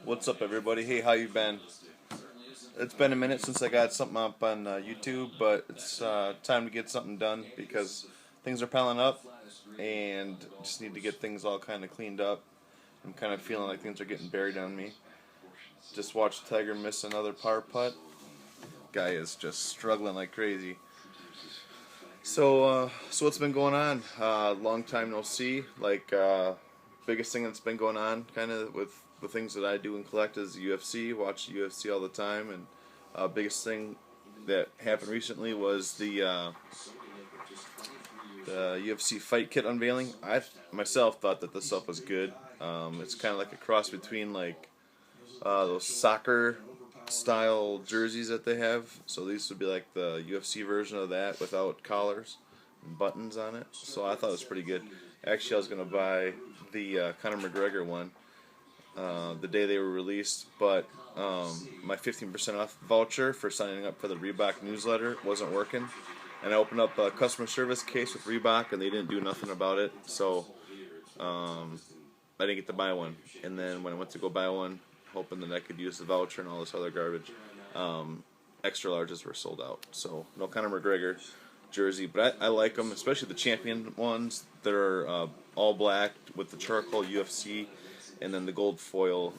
What's up, everybody? Hey, how you been? It's been a minute since I got something up on YouTube, but it's time to get something done because things are piling up and just need to get things all kind of cleaned up. I'm kind of feeling like things are getting buried on me. Just watched Tiger miss another par putt. Guy is just struggling like crazy. So what's been going on? Long time no see. Biggest thing that's been going on, kind of with the things that I do and collect, is UFC. Watch the UFC all the time, and biggest thing that happened recently was the UFC fight kit unveiling. I myself thought that this stuff was good. It's kind of like a cross between those soccer style jerseys that they have. So these would be like the UFC version of that without collars and buttons on it. So I thought it was pretty good. Actually, I was gonna buy the Conor McGregor one the day they were released, but my 15% off voucher for signing up for the Reebok newsletter wasn't working, and I opened up a customer service case with Reebok, and they didn't do nothing about it. So I didn't get to buy one. And then when I went to go buy one, hoping that I could use the voucher and all this other garbage, extra larges were sold out. So no Conor McGregor jersey, but I like them, especially the champion ones that are all black with the charcoal UFC, and then the gold foil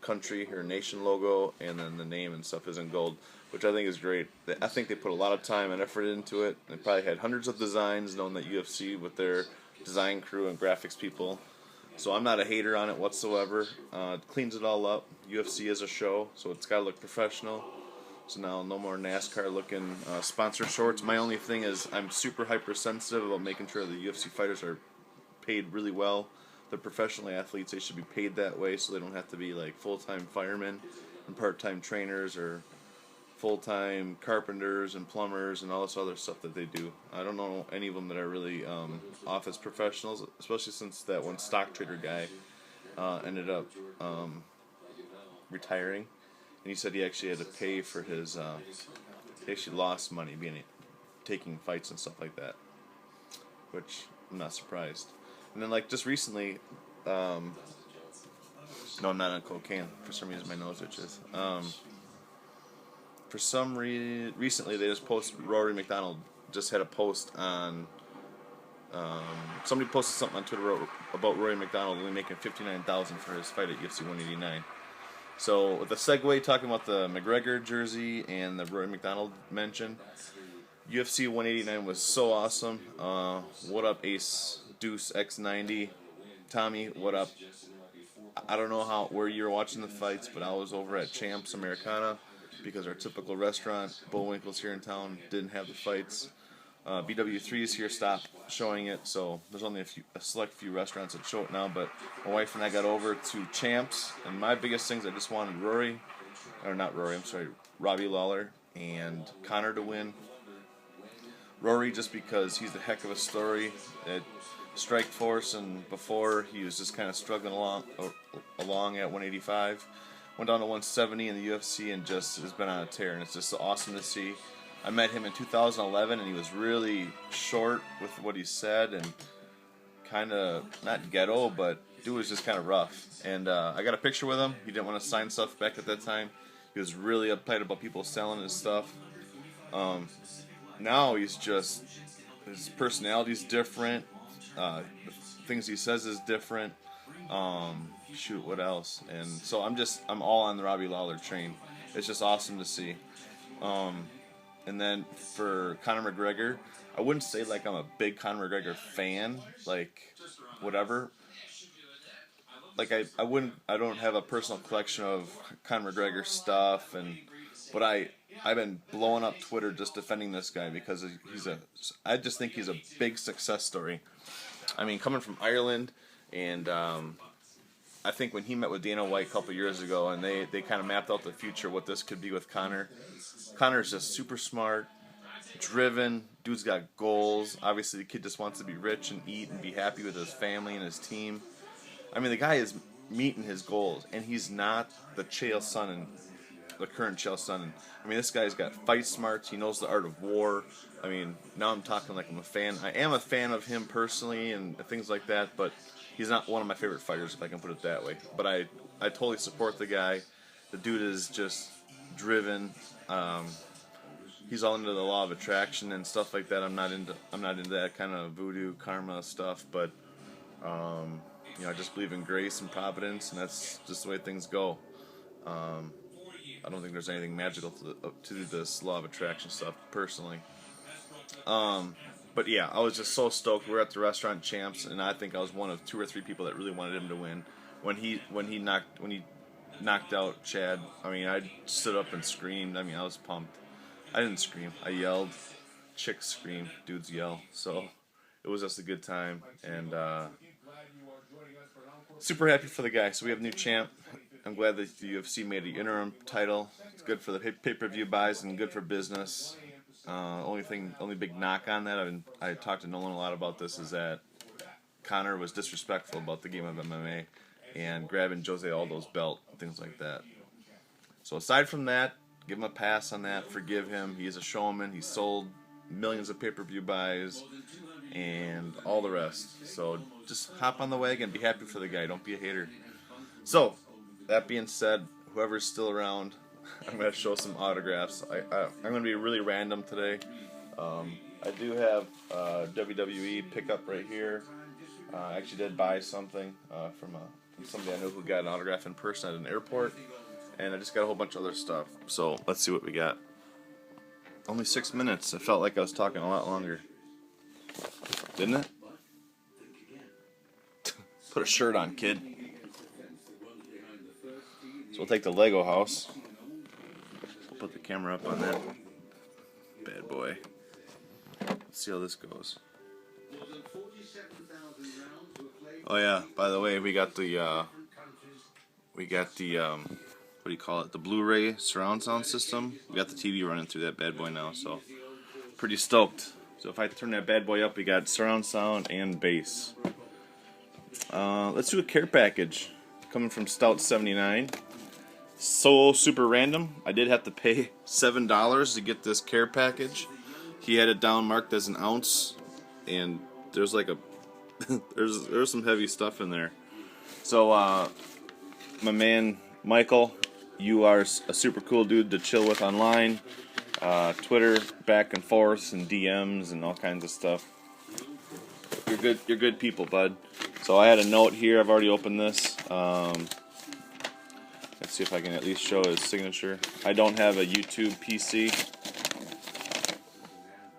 country or nation logo, and then the name and stuff is in gold, which I think is great. I think they put a lot of time and effort into it. They probably had hundreds of designs, knowing that UFC with their design crew and graphics people. So I'm not a hater on it whatsoever. It cleans it all up. UFC is a show, so it's got to look professional. So now no more NASCAR looking sponsor shorts. My only thing is I'm super hypersensitive about making sure the UFC fighters are paid really well. They're professional athletes. They should be paid that way, so they don't have to be like full-time firemen and part-time trainers or full-time carpenters and plumbers and all this other stuff that they do. I don't know any of them that are really office professionals, especially since that one stock trader guy ended up retiring. And he said he actually had to pay for his, he actually lost money taking fights and stuff like that, which I'm not surprised. And then just recently, no, I'm not on cocaine. For some reason my nose itches. For some reason, recently they just posted, Rory McDonald just had a post on, somebody posted something on Twitter about Rory McDonald only making $59,000 for his fight at UFC 189. So with the segue talking about the McGregor jersey and the Rory McDonald mention, UFC 189 was so awesome. What up, Ace Deuce X90? Tommy, what up? I don't know where you were watching the fights, but I was over at Champs Americana because our typical restaurant, Bullwinkle's here in town, didn't have the fights. BW3's here stopped showing it, so there's only a select few restaurants that show it now, but my wife and I got over to Champs, and my biggest things, I just wanted Robbie Lawler and Conor to win. Rory, just because he's the heck of a story at Strikeforce, and before he was just kind of struggling along at 185, went down to 170 in the UFC and just has been on a tear, and it's just so awesome to see. I met him in 2011, and he was really short with what he said, and kind of, not ghetto, but dude was just kind of rough. And I got a picture with him. He didn't want to sign stuff back at that time. He was really uptight about people selling his stuff. Now he's just, his personality's different. The things he says is different. What else? And so I'm all on the Robbie Lawler train. It's just awesome to see. And then for Conor McGregor, I wouldn't say I'm a big Conor McGregor fan, whatever. I don't have a personal collection of Conor McGregor stuff, but I've been blowing up Twitter just defending this guy because I just think he's a big success story. I mean, coming from Ireland, and I think when he met with Dana White a couple years ago, and they kind of mapped out the future, what this could be with Conor. Conor's just super smart, driven, dude's got goals. Obviously, the kid just wants to be rich and eat and be happy with his family and his team. I mean, the guy is meeting his goals, and he's not the Chael Sonnen, the current Chael Sonnen. I mean, this guy's got fight smarts. He knows the art of war. I mean, now I'm talking like I'm a fan. I am a fan of him personally and things like that, but he's not one of my favorite fighters, if I can put it that way. But I totally support the guy. The dude is just driven. He's all into the law of attraction and stuff like that. I'm not into that kind of voodoo karma stuff, but I just believe in grace and providence, and that's just the way things go. I don't think there's anything magical to this law of attraction stuff, personally. But yeah, I was just so stoked. We were at the restaurant Champs, and I think I was one of 2 or 3 people that really wanted him to win. When he knocked out Chad, I mean, I stood up and screamed. I mean, I was pumped. I didn't scream. I yelled. Chicks scream. Dudes yell. So it was just a good time, and super happy for the guy. So we have a new champ. I'm glad that the UFC made an interim title. It's good for the pay-per-view buys and good for business. Only big knock on that, I talked to Nolan a lot about this, is that Conor was disrespectful about the game of MMA and grabbing Jose Aldo's belt and things like that. So aside from that, give him a pass on that, forgive him. He's a showman. He sold millions of pay-per-view buys and all the rest. So just hop on the wagon, be happy for the guy. Don't be a hater. So that being said, whoever's still around, I'm going to show some autographs. I'm going to be really random today. I do have WWE pickup right here. I actually did buy something from somebody I know who got an autograph in person at an airport. And I just got a whole bunch of other stuff. So let's see what we got. Only 6 minutes. I felt like I was talking a lot longer. Didn't it? Put a shirt on, kid. So we'll take the Lego house. We'll put the camera up on that bad boy. Let's see how this goes. Oh yeah, by the way, we got the what do you call it? The Blu-ray surround sound system. We got the TV running through that bad boy now, so pretty stoked. So if I turn that bad boy up, we got surround sound and bass. Let's do a care package coming from Stout79. So super random. I did have to pay $7 to get this care package. He had it down marked as an ounce, and there's like a there's some heavy stuff in there. So my man Michael, you are a super cool dude to chill with online. Twitter back and forth and DMs and all kinds of stuff. You're good people, bud. So I had a note here. I've already opened this. Let's see if I can at least show his signature. I don't have a YouTube PC,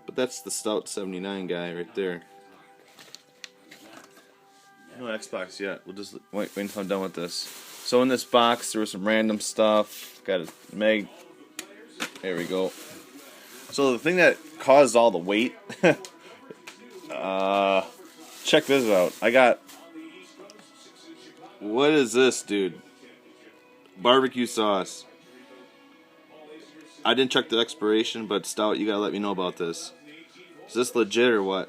but that's the Stout79 guy right there. No Xbox yet. We'll just wait until I'm done with this. So in this box, there was some random stuff. Got a Meg. There we go. So the thing that caused all the weight. Check this out. I got. What is this, dude? Barbecue sauce. I didn't check the expiration, but Stout, you gotta let me know about this. Is this legit or what?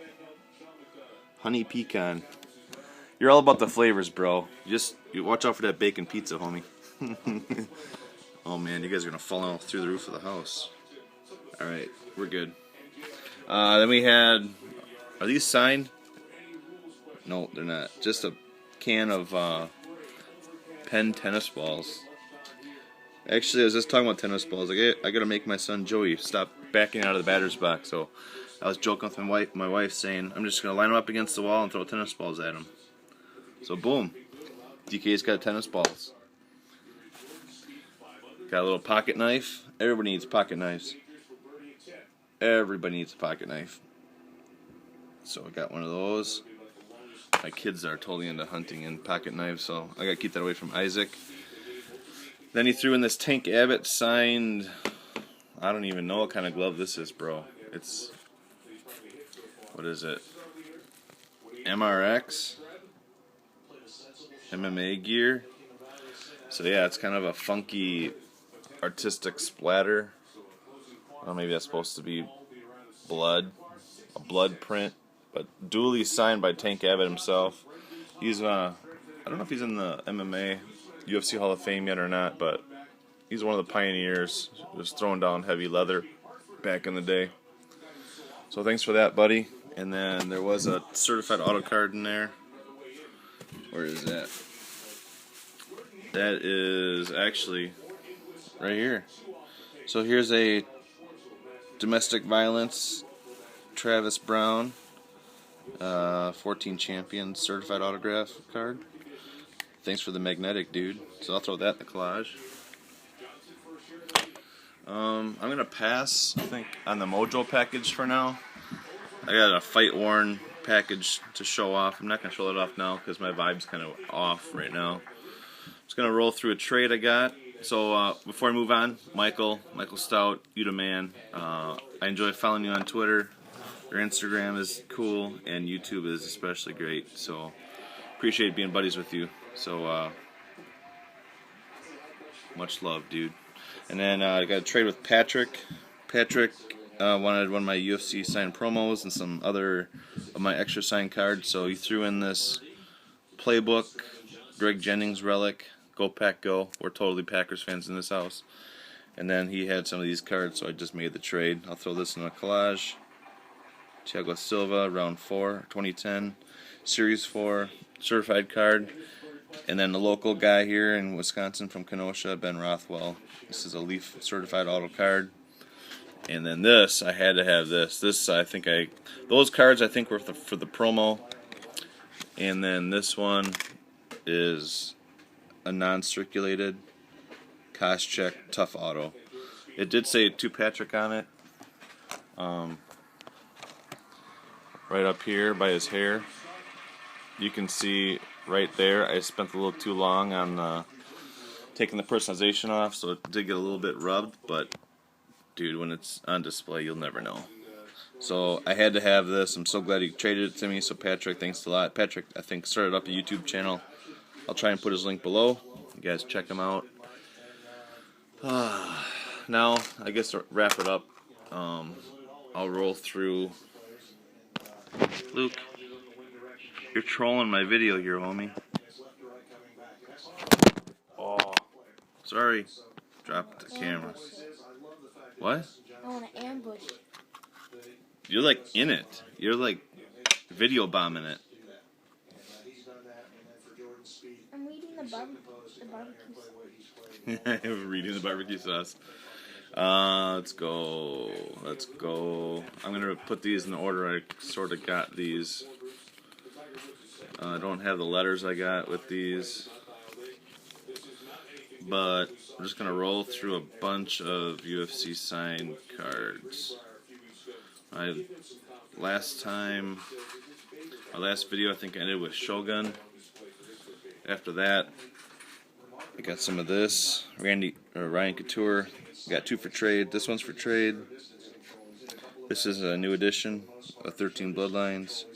Honey pecan. You're all about the flavors, bro. You watch out for that bacon pizza, homie. Oh man, you guys are gonna fall out through the roof of the house. Alright, we're good. Then we had, are these signed? No, they're not. Just a can of Penn tennis balls. Actually, I was just talking about tennis balls. I gotta make my son Joey stop backing out of the batter's box. So I was joking with my wife saying, I'm just gonna line him up against the wall and throw tennis balls at him. So boom, DK's got tennis balls. Got a little pocket knife. Everybody needs pocket knives. Everybody needs a pocket knife. So I got one of those. My kids are totally into hunting and pocket knives, so I gotta keep that away from Isaac. Then he threw in this Tank Abbott signed, I don't even know what kind of glove this is, bro. It's, what is it? MRX? MMA gear? So yeah, it's kind of a funky artistic splatter. Well, maybe that's supposed to be blood, a blood print, but duly signed by Tank Abbott himself. He's I don't know if he's in the MMA UFC Hall of Fame yet or not, but he's one of the pioneers. Was throwing down heavy leather back in the day. So thanks for that, buddy. And then there was a certified auto card in there. Where is that? That is actually right here. So here's a domestic violence Travis Brown 14 champion certified autograph card. Thanks for the magnetic, dude. So I'll throw that in the collage. I'm gonna pass, I think, on the Mojo package for now. I got a fight worn package to show off. I'm not gonna show it off now because my vibe's kind of off right now. Just gonna roll through a trade I got. So before I move on, Michael Stout, you the man. I enjoy following you on Twitter. Your Instagram is cool, and YouTube is especially great. So appreciate being buddies with you. So much love, dude. And then I got a trade with Patrick. Patrick wanted one of my UFC signed promos and some other of my extra signed cards. So he threw in this playbook, Greg Jennings relic. Go Pack Go. We're totally Packers fans in this house. And then he had some of these cards, so I just made the trade. I'll throw this in a collage. Thiago Silva, round 4, 2010. Series 4, certified card. And then the local guy here in Wisconsin from Kenosha, Ben Rothwell. This is a Leaf certified auto card. And then this, I had to have this. This, I think those cards I think were for the promo. And then this one is a non-circulated Koscheck Tough Auto. It did say to Patrick on it. Right up here by his hair. You can see right there, I spent a little too long on taking the personalization off, so it did get a little bit rubbed, but dude, when it's on display, you'll never know. So I had to have this. I'm so glad he traded it to me, so Patrick, thanks a lot. Patrick, I think, started up a YouTube channel. I'll try and put his link below. You guys check him out. Now, I guess to wrap it up, I'll roll through. Luke, you're trolling my video here, homie. Oh, sorry. Dropped the camera. What? I want to ambush. You're like in it. You're like video bombing it. I'm reading the barbecue sauce. Reading the barbecue sauce. Let's go. I'm gonna put these in the order I sort of got these. I don't have the letters I got with these, but I'm just gonna roll through a bunch of UFC signed cards. My last video I think ended with Shogun. After that, I got some of this. Ryan Couture. Got 2 for trade. This one's for trade. This is a new edition of 13 Bloodlines.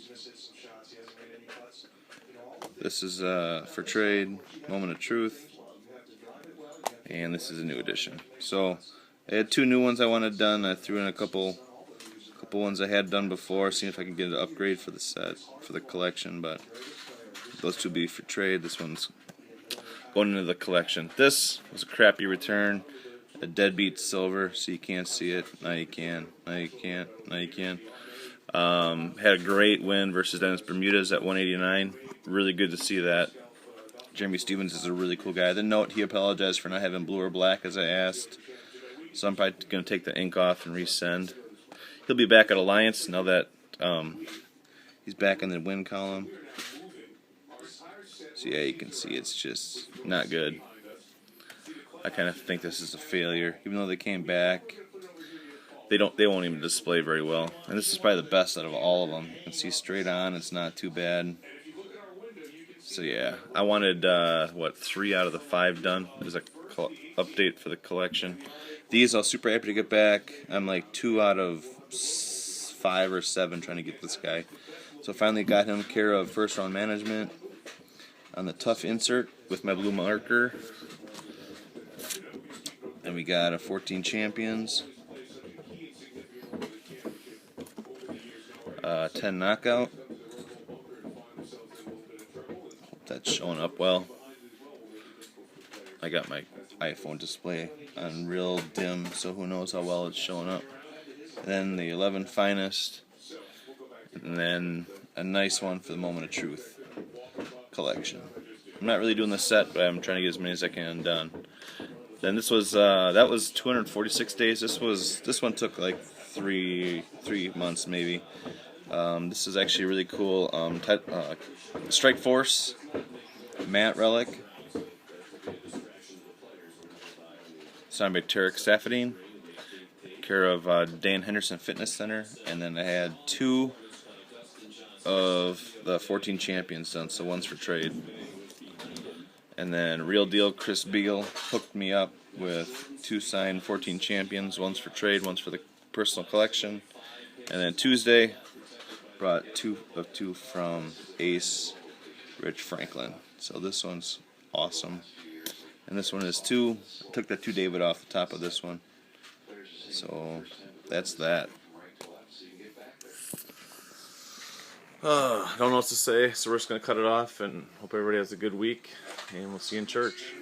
This is for trade. Moment of Truth. And this is a new edition. So I had 2 new ones I wanted done. I threw in a couple ones I had done before, seeing if I could get an upgrade for the set, for the collection. But those 2 be for trade. This one's going into the collection. This was a crappy return. A deadbeat silver, so you can't see it. Now you can. Now you can't. Now you can. Had a great win versus Dennis Bermudez at 189. Really good to see that. Jeremy Stevens is a really cool guy. The note, he apologized for not having blue or black as I asked. So I'm probably going to take the ink off and resend. He'll be back at Alliance now that he's back in the win column. So yeah, you can see it's just not good. I kind of think this is a failure. Even though they came back, they won't even display very well. And this is probably the best out of all of them. You can see straight on, it's not too bad. So yeah, I wanted 3 out of the 5 done as a update for the collection. These I'll super happy to get back. I'm like 2 out of 5 or 7 trying to get this guy. So finally got him care of first round management on the tough insert with my blue marker. And we got a 14 champions, 10 knockout. Hope that's showing up well. I got my iPhone display on real dim, so who knows how well it's showing up. And then the 11 finest, and then a nice one for the moment of truth. collection. I'm not really doing the set, but I'm trying to get as many as I can done. Then this was that was 246 days. This one took like three months maybe. This is actually really cool. Strike Force matte relic, signed by Tarek Safadine, care of Dan Henderson Fitness Center, and then I had 2 of the 14 champions done, so one's for trade. And then Real Deal Chris Beagle hooked me up with 2 signed 14 champions, one's for trade, one's for the personal collection. And then Tuesday brought 2 of 2 from Ace Rich Franklin. So this one's awesome. And this one is 2. I took that 2 David off the top of this one. So that's that. I don't know what to say, so we're just going to cut it off and hope everybody has a good week, and we'll see you in church.